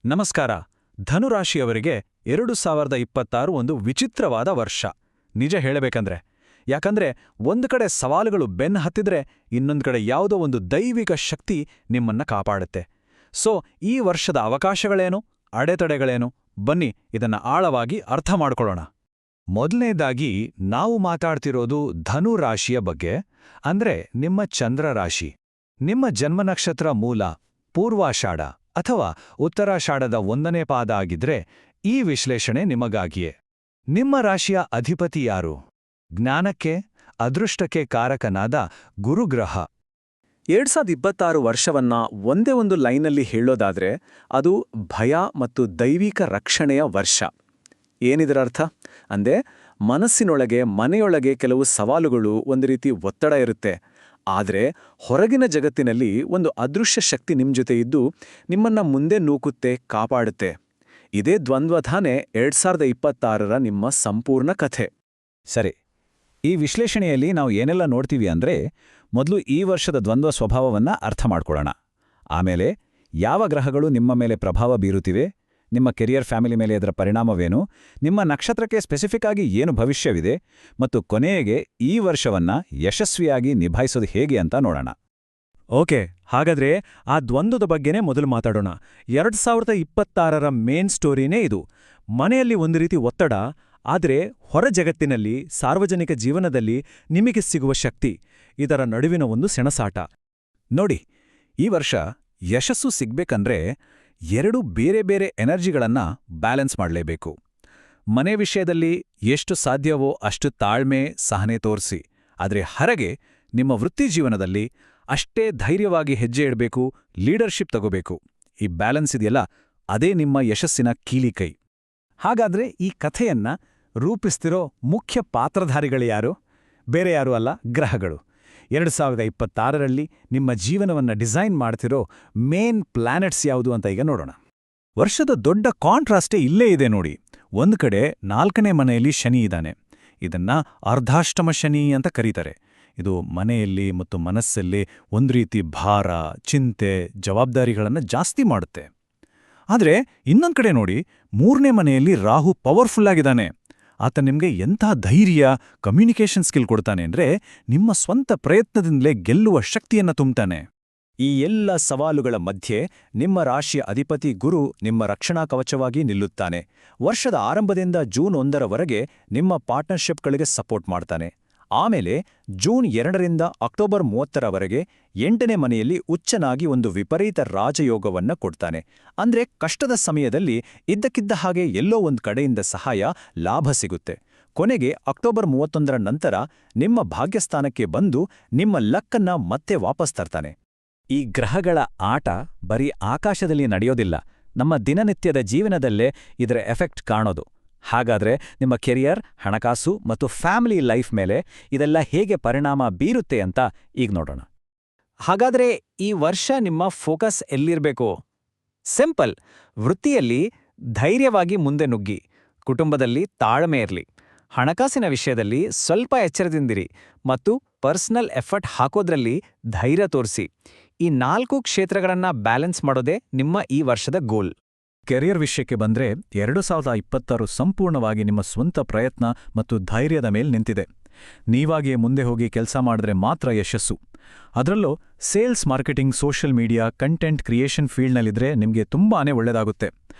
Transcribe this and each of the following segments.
ನಮಸ್ಕಾರ. ಧನುರಾಶಿಯವರಿಗೆ 2026 ಒಂದು ವಿಚಿತ್ರವಾದ ವರ್ಷ. ನಿಜ ಹೇಳಬೇಕಂದ್ರೆ. ಯಾಕಂದ್ರೆ ಒಂದು ಕಡೆ ಸವಾಲುಗಳು ಬೆನ್ನ ಹತ್ತಿದ್ರೆ ಇನ್ನೊಂದು ಕಡೆ ಯಾವುದೋ ಒಂದು ದೈವಿಕ ಶಕ್ತಿ ನಿಮ್ಮನ್ನ ಕಾಪಾಡುತ್ತೆ. ಸೊ ಈ ವರ್ಷದ ಅವಕಾಶಗಳೇನು, ಅಡೆತಡೆಗಳೇನು, ಬನ್ನಿ ಇದನ್ನ ಆಳವಾಗಿ ಅರ್ಥ ಮಾಡ್ಕೊಳ್ಳೋಣ. ಮೊದಲನೇದಾಗಿ ನಾವು ಮಾತಾಡ್ತಿರೋದು ಧನುರಾಶಿಯ ಬಗ್ಗೆ, ಅಂದ್ರೆ ನಿಮ್ಮ ಚಂದ್ರ ರಾಶಿ. ನಿಮ್ಮ ಜನ್ಮನಕ್ಷತ್ರ ಮೂಲ ಪೂರ್ವಾಷಾಢ ಅಥವಾ ಉತ್ತರಾಷಾಢದ 1ನೇ ಪಾದ ಆಗಿದ್ರೆ ಈ ವಿಶ್ಲೇಷಣೆ ನಿಮಗಾಗಿಯೇ. ನಿಮ್ಮ ರಾಶಿಯ ಅಧಿಪತಿ ಯಾರು? ಜ್ಞಾನಕ್ಕೆ, ಅದೃಷ್ಟಕ್ಕೆ ಕಾರಕನಾದ ಗುರುಗ್ರಹ. 2026 ವರ್ಷವನ್ನ ಒಂದೇ ಒಂದು ಲೈನಲ್ಲಿ ಹೇಳೋದಾದ್ರೆ ಅದು ಭಯ ಮತ್ತು ದೈವಿಕ ರಕ್ಷಣೆಯ ವರ್ಷ. ಏನಿದರರ್ಥ? ಅಂದ್ರೆ ಮನಸ್ಸಿನೊಳಗೆ, ಮನೆಯೊಳಗೆ ಕೆಲವು ಸವಾಲುಗಳು, ಒಂದು ರೀತಿ ಒತ್ತಡ ಇರುತ್ತೆ. ಆದರೆ ಹೊರಗಿನ ಜಗತ್ತಿನಲ್ಲಿ ಒಂದು ಅದೃಶ್ಯ ಶಕ್ತಿ ನಿಮ್ಮ ಜೊತೆ ಇದ್ದು ನಿಮ್ಮನ್ನ ಮುಂದೆ ನೂಕುತ್ತೆ, ಕಾಪಾಡುತ್ತೆ. ಇದೇ ದ್ವಂದ್ವಧಾನೆ 2026ರ ನಿಮ್ಮ ಸಂಪೂರ್ಣ ಕಥೆ. ಸರಿ, ಈ ವಿಶ್ಲೇಷಣೆಯಲ್ಲಿ ನಾವು ಏನೆಲ್ಲ ನೋಡ್ತೀವಿ ಅಂದ್ರೆ, ಮೊದಲು ಈ ವರ್ಷದ ದ್ವಂದ್ವ ಸ್ವಭಾವವನ್ನ ಅರ್ಥ ಮಾಡ್ಕೊಳ್ಳೋಣ. ಆಮೇಲೆ ಯಾವ ಗ್ರಹಗಳು ನಿಮ್ಮ ಮೇಲೆ ಪ್ರಭಾವ ಬೀರುತ್ತಿವೆ, ನಿಮ್ಮ ಕೆರಿಯರ್, ಫ್ಯಾಮಿಲಿ ಮೇಲೆ ಇದರ ಪರಿಣಾಮವೇನು, ನಿಮ್ಮ ನಕ್ಷತ್ರಕ್ಕೆ ಸ್ಪೆಸಿಫಿಕ್ ಆಗಿ ಏನು ಭವಿಷ್ಯವಿದೆ, ಮತ್ತು ಕೊನೆಗೆ ಈ ವರ್ಷವನ್ನ ಯಶಸ್ವಿಯಾಗಿ ನಿಭಾಯಿಸೋದು ಹೇಗೆ ಅಂತ ನೋಡೋಣ. ಓಕೆ, ಹಾಗಾದ್ರೆ ಆ ದ್ವಂದ್ವದ ಬಗ್ಗೆನೇ ಮೊದಲು ಮಾತಾಡೋಣ. 2026ರ ಮೇನ್ ಸ್ಟೋರಿನೇ ಇದು. ಮನೆಯಲ್ಲಿ ಒಂದು ರೀತಿ ಒತ್ತಡ, ಆದರೆ ಹೊರ ಜಗತ್ತಿನಲ್ಲಿ, ಸಾರ್ವಜನಿಕ ಜೀವನದಲ್ಲಿ ನಿಮಗೆ ಸಿಗುವ ಶಕ್ತಿ, ಇದರ ನಡುವಿನ ಒಂದು ಸೆಣಸಾಟ. ನೋಡಿ, ಈ ವರ್ಷ ಯಶಸ್ಸು ಸಿಗ್ಬೇಕಂದ್ರೆ ಎರಡು ಬೇರೆ ಬೇರೆ ಎನರ್ಜಿಗಳನ್ನ ಬ್ಯಾಲೆನ್ಸ್ ಮಾಡಲೇಬೇಕು. ಮನೆ ವಿಷಯದಲ್ಲಿ ಎಷ್ಟು ಸಾಧ್ಯವೋ ಅಷ್ಟು ತಾಳ್ಮೆ, ಸಹನೆ ತೋರಿಸಿ. ಆದರೆ ಹೊರಗೆ ನಿಮ್ಮ ವೃತ್ತಿ ಜೀವನದಲ್ಲಿ ಅಷ್ಟೇ ಧೈರ್ಯವಾಗಿ ಹೆಜ್ಜೆ ಇಡಬೇಕು, ಲೀಡರ್ಶಿಪ್ ತಗೋಬೇಕು. ಈ ಬ್ಯಾಲೆನ್ಸ್ ಇದೆಯಲ್ಲ, ಅದೇ ನಿಮ್ಮ ಯಶಸ್ಸಿನ ಕೀಲಿಕೈ. ಹಾಗಾದ್ರೆ ಈ ಕಥೆಯನ್ನ ರೂಪಿಸ್ತಿರೋ ಮುಖ್ಯ ಪಾತ್ರಧಾರಿಗಳು ಯಾರು? ಬೇರೆ ಯಾರೂ ಅಲ್ಲ, ಗ್ರಹಗಳು. 2026ರಲ್ಲಿ ನಿಮ್ಮ ಜೀವನವನ್ನು ಡಿಸೈನ್ ಮಾಡ್ತಿರೋ ಮೇನ್ ಪ್ಲಾನೆಟ್ಸ್ ಯಾವುದು ಅಂತ ಈಗ ನೋಡೋಣ. ವರ್ಷದ ದೊಡ್ಡ ಕಾಂಟ್ರಾಸ್ಟೇ ಇಲ್ಲೇ ಇದೆ ನೋಡಿ. ಒಂದು ಕಡೆ 4ನೇ ಮನೆಯಲ್ಲಿ ಶನಿ ಇದ್ದಾನೆ. ಇದನ್ನ ಅರ್ಧಾಷ್ಟಮ ಶನಿ ಅಂತ ಕರೀತಾರೆ. ಇದು ಮನೆಯಲ್ಲಿ ಮತ್ತು ಮನಸ್ಸಲ್ಲಿ ಒಂದು ರೀತಿ ಭಾರ, ಚಿಂತೆ, ಜವಾಬ್ದಾರಿಗಳನ್ನು ಜಾಸ್ತಿ ಮಾಡುತ್ತೆ. ಆದರೆ ಇನ್ನೊಂದು ಕಡೆ ನೋಡಿ, 3ನೇ ಮನೆಯಲ್ಲಿ ರಾಹು ಪವರ್ಫುಲ್ ಆಗಿದ್ದಾನೆ. ಆತ ನಿಮಗೆ ಎಂಥ ಧೈರ್ಯ, ಕಮ್ಯುನಿಕೇಷನ್ ಸ್ಕಿಲ್ ಕೊಡ್ತಾನೆ ಅಂದ್ರೆ ನಿಮ್ಮ ಸ್ವಂತ ಪ್ರಯತ್ನದಿಂದಲೇ ಗೆಲ್ಲುವ ಶಕ್ತಿಯನ್ನ ತುಂಬುತ್ತಾನೆ. ಈ ಎಲ್ಲ ಸವಾಲುಗಳ ಮಧ್ಯೆ ನಿಮ್ಮ ರಾಶಿಯ ಅಧಿಪತಿ ಗುರು ನಿಮ್ಮ ರಕ್ಷಣಾ ಕವಚವಾಗಿ ನಿಲ್ಲುತ್ತಾನೆ. ವರ್ಷದ ಆರಂಭದಿಂದ ಜೂನ್ 1ರವರೆಗೆ ನಿಮ್ಮ ಪಾರ್ಟ್ನರ್ಶಿಪ್ಗಳಿಗೆ ಸಪೋರ್ಟ್ ಮಾಡ್ತಾನೆ. ಆಮೇಲೆ ಜೂನ್ 2ರಿಂದ ಅಕ್ಟೋಬರ್ 30ರವರೆಗೆ 8ನೇ ಮನೆಯಲ್ಲಿ ಉಚ್ಚನಾಗಿ ಒಂದು ವಿಪರೀತ ರಾಜಯೋಗವನ್ನ ಕೊಡ್ತಾನೆ. ಅಂದ್ರೆ ಕಷ್ಟದ ಸಮಯದಲ್ಲಿ ಇದ್ದಕ್ಕಿದ್ದ ಹಾಗೆ ಎಲ್ಲೋ ಒಂದು ಕಡೆಯಿಂದ ಸಹಾಯ, ಲಾಭ ಸಿಗುತ್ತೆ. ಕೊನೆಗೆ ಅಕ್ಟೋಬರ್ 31ರ ನಂತರ ನಿಮ್ಮ ಭಾಗ್ಯಸ್ಥಾನಕ್ಕೆ ಬಂದು ನಿಮ್ಮ ಲಕ್ಕನ್ನ ಮತ್ತೆ ವಾಪಸ್ ತರ್ತಾನೆ. ಈ ಗ್ರಹಗಳ ಆಟ ಬರೀ ಆಕಾಶದಲ್ಲಿ ನಡೆಯೋದಿಲ್ಲ, ನಮ್ಮ ದಿನನಿತ್ಯದ ಜೀವನದಲ್ಲೇ ಇದರ ಎಫೆಕ್ಟ್ ಕಾಣೋದು. ಹಾಗಾದ್ರೆ ನಿಮ್ಮ ಕೆರಿಯರ್, ಹಣಕಾಸು ಮತ್ತು ಫ್ಯಾಮಿಲಿ ಲೈಫ್ ಮೇಲೆ ಇದೆಲ್ಲ ಹೇಗೆ ಪರಿಣಾಮ ಬೀರುತ್ತೆ ಅಂತ ಈಗ ನೋಡೋಣ. ಹಾಗಾದ್ರೆ ಈ ವರ್ಷ ನಿಮ್ಮ ಫೋಕಸ್ ಎಲ್ಲಿರ್ಬೇಕು? ಸಿಂಪಲ್. ವೃತ್ತಿಯಲ್ಲಿ ಧೈರ್ಯವಾಗಿ ಮುಂದೆ ನುಗ್ಗಿ, ಕುಟುಂಬದಲ್ಲಿ ತಾಳ್ಮೆ ಇರಲಿ, ಹಣಕಾಸಿನ ವಿಷಯದಲ್ಲಿ ಸ್ವಲ್ಪ ಎಚ್ಚರದಿಂದಿರಿ ಮತ್ತು ಪರ್ಸನಲ್ ಎಫರ್ಟ್ ಹಾಕೋದ್ರಲ್ಲಿ ಧೈರ್ಯ ತೋರಿಸಿ. ಈ 4 ಕ್ಷೇತ್ರಗಳನ್ನ ಬ್ಯಾಲೆನ್ಸ್ ಮಾಡೋದೇ ನಿಮ್ಮ ಈ ವರ್ಷದ ಗೋಲ್. ಕೆರಿಯರ್ ವಿಷಯಕ್ಕೆ ಬಂದ್ರೆ 2026 ಸಂಪೂರ್ಣವಾಗಿ ನಿಮ್ಮ ಸ್ವಂತ ಪ್ರಯತ್ನ ಮತ್ತು ಧೈರ್ಯದ ಮೇಲೆ ನಿಂತಿದೆ. ನೀವಾಗಿಯೇ ಮುಂದೆ ಹೋಗಿ ಕೆಲಸ ಮಾಡಿದ್ರೆ ಮಾತ್ರ ಯಶಸ್ಸು. ಅದರಲ್ಲೂ sales, marketing, social media, content creation ಫೀಲ್ಡ್ನಲ್ಲಿದ್ರೆ ನಿಮಗೆ ತುಂಬಾನೇ ಒಳ್ಳೆಯದಾಗುತ್ತೆ.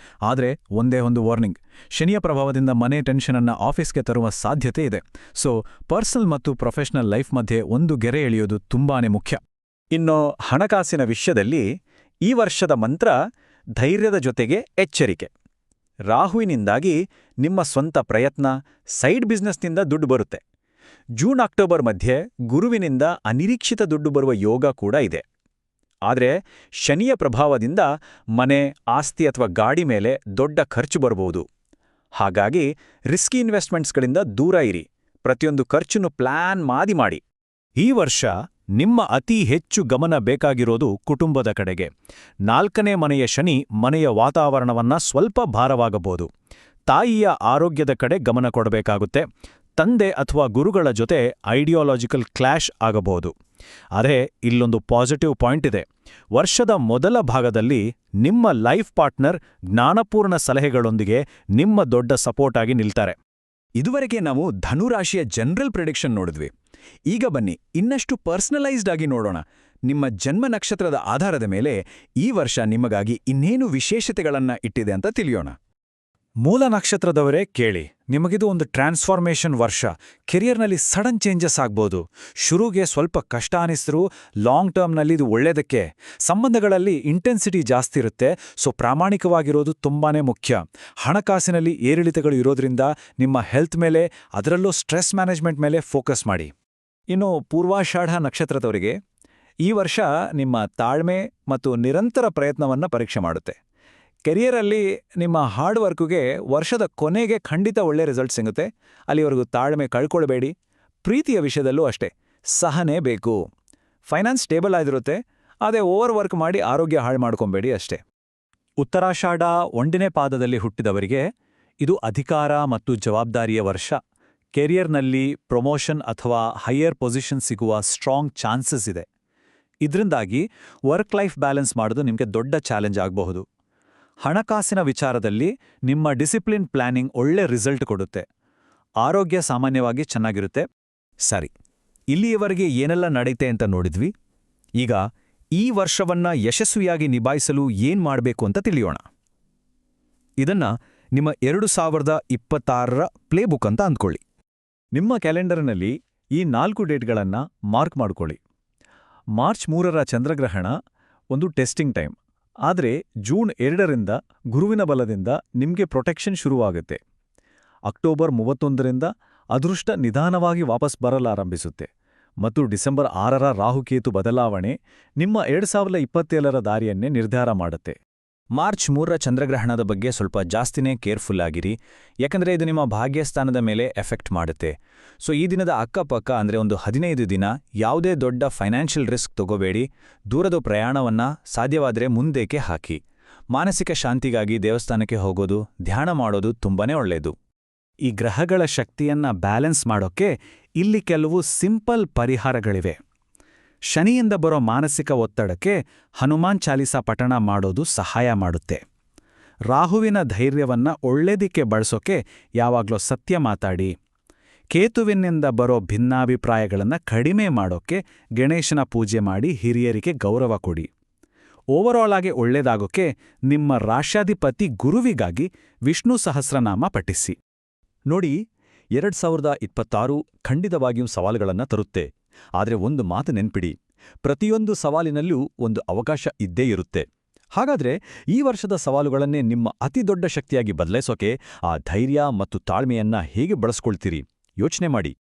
ಆದರೆ ಒಂದೇ ಒಂದು ವಾರ್ನಿಂಗ್: ಶನಿಯ ಪ್ರಭಾವದಿಂದ ಮನೆ ಟೆನ್ಷನನ್ನ ಆಫೀಸ್ಗೆ ತರುವ ಸಾಧ್ಯತೆ ಇದೆ. ಸೊ ಪರ್ಸನಲ್ ಮತ್ತು ಪ್ರೊಫೆಷನಲ್ ಲೈಫ್ ಮಧ್ಯೆ ಒಂದು ಗೆರೆ ಎಳೆಯೋದು ತುಂಬಾನೇ ಮುಖ್ಯ. ಇನ್ನು ಹಣಕಾಸಿನ ವಿಷಯದಲ್ಲಿ ಈ ವರ್ಷದ ಮಂತ್ರ ಧೈರ್ಯದ ಜೊತೆಗೆ ಎಚ್ಚರಿಕೆ. ರಾಹುವಿನಿಂದಾಗಿ ನಿಮ್ಮ ಸ್ವಂತ ಪ್ರಯತ್ನ, ಸೈಡ್ ಬಿಸ್ನೆಸ್ನಿಂದ ದುಡ್ಡು ಬರುತ್ತೆ. ಜೂನ್-ಅಕ್ಟೋಬರ್ ಮಧ್ಯೆ ಗುರುವಿನಿಂದ ಅನಿರೀಕ್ಷಿತ ದುಡ್ಡು ಬರುವ ಯೋಗ ಕೂಡ ಇದೆ. ಆದರೆ ಶನಿಯ ಪ್ರಭಾವದಿಂದ ಮನೆ, ಆಸ್ತಿ ಅಥವಾ ಗಾಡಿ ಮೇಲೆ ದೊಡ್ಡ ಖರ್ಚು ಬರಬಹುದು. ಹಾಗಾಗಿ ರಿಸ್ಕಿ ಇನ್ವೆಸ್ಟ್ಮೆಂಟ್ಸ್ಗಳಿಂದ ದೂರ ಇರಿ. ಪ್ರತಿಯೊಂದು ಖರ್ಚನ್ನು ಪ್ಲಾನ್ ಮಾಡಿ. ಈ ವರ್ಷ ನಿಮ್ಮ ಅತಿ ಹೆಚ್ಚು ಗಮನ ಬೇಕಾಗಿರೋದು ಕುಟುಂಬದ ಕಡೆಗೆ. 4ನೇ ಮನೆಯ ಶನಿ ಮನೆಯ ವಾತಾವರಣವನ್ನ ಸ್ವಲ್ಪ ಭಾರವಾಗಬಹುದು. ತಾಯಿಯ ಆರೋಗ್ಯದ ಕಡೆ ಗಮನ ಕೊಡಬೇಕಾಗುತ್ತೆ. ತಂದೆ ಅಥವಾ ಗುರುಗಳ ಜೊತೆ ಐಡಿಯಾಲಜಿಕಲ್ ಕ್ಲಾಶ್ ಆಗಬಹುದು. ಆದರೆ ಇಲ್ಲೊಂದು ಪಾಸಿಟಿವ್ ಪಾಯಿಂಟ್ ಇದೆ. ವರ್ಷದ ಮೊದಲ ಭಾಗದಲ್ಲಿ ನಿಮ್ಮ ಲೈಫ್ ಪಾರ್ಟ್ನರ್ ಜ್ಞಾನಪೂರ್ಣ ಸಲಹೆಗಳೊಂದಿಗೆ ನಿಮ್ಮ ದೊಡ್ಡ ಸಪೋರ್ಟ್ ಆಗಿ ನಿಲ್ತಾರೆ. ಇದುವರೆಗೆ ನಾವು ಧನುರಾಶಿಯ ಜನರಲ್ ಪ್ರಿಡಿಕ್ಷನ್ ನೋಡಿದ್ವಿ. ಈಗ ಬನ್ನಿ ಇನ್ನಷ್ಟು ಪರ್ಸನಲೈಸ್ಡ್ ಆಗಿ ನೋಡೋಣ. ನಿಮ್ಮ ಜನ್ಮ ನಕ್ಷತ್ರದ ಆಧಾರದ ಮೇಲೆ ಈ ವರ್ಷ ನಿಮಗಾಗಿ ಇನ್ನೇನು ವಿಶೇಷತೆಗಳನ್ನ ಇಟ್ಟಿದೆ ಅಂತ ತಿಳಿಯೋಣ. ಮೂಲ ನಕ್ಷತ್ರದವರೇ ಕೇಳಿ, ನಿಮಗಿದು ಒಂದು ಟ್ರಾನ್ಸ್ಫಾರ್ಮೇಷನ್ ವರ್ಷ. ಕೆರಿಯರ್ನಲ್ಲಿ ಸಡನ್ ಚೇಂಜಸ್ ಆಗ್ಬೋದು. ಶುರುಗೆ ಸ್ವಲ್ಪ ಕಷ್ಟ ಅನಿಸಿದ್ರೂ ಲಾಂಗ್ ಟರ್ಮ್ನಲ್ಲಿ ಇದು ಒಳ್ಳೆಯದಕ್ಕೆ. ಸಂಬಂಧಗಳಲ್ಲಿ ಇಂಟೆನ್ಸಿಟಿ ಜಾಸ್ತಿ ಇರುತ್ತೆ, ಸೊ ಪ್ರಾಮಾಣಿಕವಾಗಿರೋದು ತುಂಬಾನೇ ಮುಖ್ಯ. ಹಣಕಾಸಿನಲ್ಲಿ ಏರಿಳಿತಗಳು ಇರೋದ್ರಿಂದ ನಿಮ್ಮ ಹೆಲ್ತ್ ಮೇಲೆ, ಅದರಲ್ಲೂ ಸ್ಟ್ರೆಸ್ ಮ್ಯಾನೇಜ್ಮೆಂಟ್ ಮೇಲೆ ಫೋಕಸ್ ಮಾಡಿ. ಇನ್ನು ಪೂರ್ವಾಷಾಢ ನಕ್ಷತ್ರದವರಿಗೆ ಈ ವರ್ಷ ನಿಮ್ಮ ತಾಳ್ಮೆ ಮತ್ತು ನಿರಂತರ ಪ್ರಯತ್ನವನ್ನು ಪರೀಕ್ಷೆ ಮಾಡುತ್ತೆ. ಕೆರಿಯರಲ್ಲಿ ನಿಮ್ಮ ಹಾರ್ಡ್ ವರ್ಕ್ಗೆ ವರ್ಷದ ಕೊನೆಗೆ ಖಂಡಿತ ಒಳ್ಳೆ ರಿಸಲ್ಟ್ ಸಿಗುತ್ತೆ. ಅಲ್ಲಿವರೆಗೂ ತಾಳ್ಮೆ ಕಳ್ಕೊಳ್ಬೇಡಿ. ಪ್ರೀತಿಯ ವಿಷಯದಲ್ಲೂ ಅಷ್ಟೇ, ಸಹನೆ ಬೇಕು. ಫೈನಾನ್ಸ್ ಸ್ಟೇಬಲ್ ಆಗಿರುತ್ತೆ, ಅದೇ ಓವರ್ ವರ್ಕ್ ಮಾಡಿ ಆರೋಗ್ಯ ಹಾಳು ಮಾಡ್ಕೊಬೇಡಿ ಅಷ್ಟೇ. ಉತ್ತರಾಷಾಢ ಒಂಡನೇ ಪಾದದಲ್ಲಿ ಹುಟ್ಟಿದವರಿಗೆ ಇದು ಅಧಿಕಾರ ಮತ್ತು ಜವಾಬ್ದಾರಿಯ ವರ್ಷ. ಕೆರಿಯರ್ನಲ್ಲಿ ಪ್ರಮೋಷನ್ ಅಥವಾ ಹೈಯರ್ ಪೊಸಿಷನ್ ಸಿಗುವ ಸ್ಟ್ರಾಂಗ್ ಚಾನ್ಸಸ್ ಇದೆ. ಇದರಿಂದಾಗಿ ವರ್ಕ್ ಲೈಫ್ ಬ್ಯಾಲೆನ್ಸ್ ಮಾಡೋದು ನಿಮಗೆ ದೊಡ್ಡ ಚಾಲೆಂಜ್ ಆಗಬಹುದು. ಹಣಕಾಸಿನ ವಿಚಾರದಲ್ಲಿ ನಿಮ್ಮ ಡಿಸಿಪ್ಲಿನ್ ಪ್ಲಾನಿಂಗ್ ಒಳ್ಳೆ ರಿಸಲ್ಟ್ ಕೊಡುತ್ತೆ. ಆರೋಗ್ಯ ಸಾಮಾನ್ಯವಾಗಿ ಚೆನ್ನಾಗಿರುತ್ತೆ. ಸರಿ, ಇಲ್ಲಿಯವರೆಗೆ ಏನೆಲ್ಲ ನಡೀತೆ ಅಂತ ನೋಡಿದ್ವಿ. ಈಗ ಈ ವರ್ಷವನ್ನ ಯಶಸ್ವಿಯಾಗಿ ನಿಭಾಯಿಸಲು ಏನ್ ಮಾಡಬೇಕು ಅಂತ ತಿಳಿಯೋಣ. ಇದನ್ನ ನಿಮ್ಮ 2026ರ ಪ್ಲೇಬುಕ್ ಅಂತ ಅಂದ್ಕೊಳ್ಳಿ. ನಿಮ್ಮ ಕ್ಯಾಲೆಂಡರ್ನಲ್ಲಿ ಈ 4 ಡೇಟ್ಗಳನ್ನು ಮಾರ್ಕ್ ಮಾಡ್ಕೊಳ್ಳಿ. ಮಾರ್ಚ್ 3ರ ಚಂದ್ರಗ್ರಹಣ ಒಂದು ಟೆಸ್ಟಿಂಗ್ ಟೈಮ್. ಆದರೆ ಜೂನ್ 2ರಿಂದ ಗುರುವಿನ ಬಲದಿಂದ ನಿಮಗೆ ಪ್ರೊಟೆಕ್ಷನ್ ಶುರುವಾಗುತ್ತೆ. ಅಕ್ಟೋಬರ್ 31ರಿಂದ ಅದೃಷ್ಟ ನಿಧಾನವಾಗಿ ವಾಪಸ್ ಬರಲಾರಂಭಿಸುತ್ತೆ. ಮತ್ತು ಡಿಸೆಂಬರ್ 6ರ ರಾಹುಕೇತು ಬದಲಾವಣೆ ನಿಮ್ಮ 2027ರ ದಾರಿಯನ್ನೇ ನಿರ್ಧಾರ ಮಾಡುತ್ತೆ. ಮಾರ್ಚ್ 3ರ ಚಂದ್ರಗ್ರಹಣದ ಬಗ್ಗೆ ಸ್ವಲ್ಪ ಜಾಸ್ತಿನೇ ಕೇರ್ಫುಲ್ ಆಗಿರಿ, ಯಾಕಂದರೆ ಇದು ನಿಮ್ಮ ಭಾಗ್ಯಸ್ಥಾನದ ಮೇಲೆ ಎಫೆಕ್ಟ್ ಮಾಡುತ್ತೆ. ಸೊ ಈ ದಿನದ ಅಕ್ಕಪಕ್ಕ ಅಂದರೆ ಒಂದು 15 ದಿನ ಯಾವುದೇ ದೊಡ್ಡ ಫೈನಾನ್ಷಿಯಲ್ ರಿಸ್ಕ್ ತಗೋಬೇಡಿ. ದೂರದ ಪ್ರಯಾಣವನ್ನ ಸಾಧ್ಯವಾದರೆ ಮುಂದಕ್ಕೆ ಹಾಕಿ. ಮಾನಸಿಕ ಶಾಂತಿಗಾಗಿ ದೇವಸ್ಥಾನಕ್ಕೆ ಹೋಗೋದು, ಧ್ಯಾನ ಮಾಡೋದು ತುಂಬಾನೇ ಒಳ್ಳೆಯದು. ಈ ಗ್ರಹಗಳ ಶಕ್ತಿಯನ್ನ ಬ್ಯಾಲೆನ್ಸ್ ಮಾಡೋಕ್ಕೆ ಇಲ್ಲಿ ಕೆಲವು ಸಿಂಪಲ್ ಪರಿಹಾರಗಳಿವೆ. ಶನಿಯಿಂದ ಬರೋ ಮಾನಸಿಕ ಒತ್ತಡಕ್ಕೆ ಹನುಮಾನ್ ಚಾಲೀಸಾ ಪಠಣ ಮಾಡೋದು ಸಹಾಯ ಮಾಡುತ್ತೆ. ರಾಹುವಿನ ಧೈರ್ಯವನ್ನ ಒಳ್ಳೆದಕ್ಕೆ ಬಳಸೋಕೆ ಯಾವಾಗ್ಲೂ ಸತ್ಯ ಮಾತಾಡಿ. ಕೇತುವಿನಿಂದ ಬರೋ ಭಿನ್ನಾಭಿಪ್ರಾಯಗಳನ್ನು ಕಡಿಮೆ ಮಾಡೋಕೆ ಗಣೇಶನ ಪೂಜೆ ಮಾಡಿ ಹಿರಿಯರಿಗೆ ಗೌರವ ಕೊಡಿ. ಓವರಾಲ್ ಆಗಿ ಒಳ್ಳೆದಾಗೋಕೆ ನಿಮ್ಮ ರಾಶ್ಯಾಧಿಪತಿ ಗುರುವಿಗಾಗಿ ವಿಷ್ಣು ಸಹಸ್ರನಾಮ ಪಠಿಸಿ. ನೋಡಿ, 2026 ಖಂಡಿತವಾಗಿಯೂ ಸವಾಲುಗಳನ್ನು ತರುತ್ತೆ. ಆದರೆ ಒಂದು ಮಾತು ನೆನ್ಪಿಡಿ, ಪ್ರತಿಯೊಂದು ಸವಾಲಿನಲ್ಲೂ ಒಂದು ಅವಕಾಶ ಇದ್ದೇ ಇರುತ್ತೆ. ಹಾಗಾದ್ರೆ ಈ ವರ್ಷದ ಸವಾಲುಗಳನ್ನೇ ನಿಮ್ಮ ಅತಿ ದೊಡ್ಡ ಶಕ್ತಿಯಾಗಿ ಬದಲಾಯಿಸೋಕೆ ಆ ಧೈರ್ಯ ಮತ್ತು ತಾಳ್ಮೆಯನ್ನ ಹೇಗೆ ಬಳಸ್ಕೊಳ್ತೀರಿ ಯೋಚನೆ ಮಾಡಿ.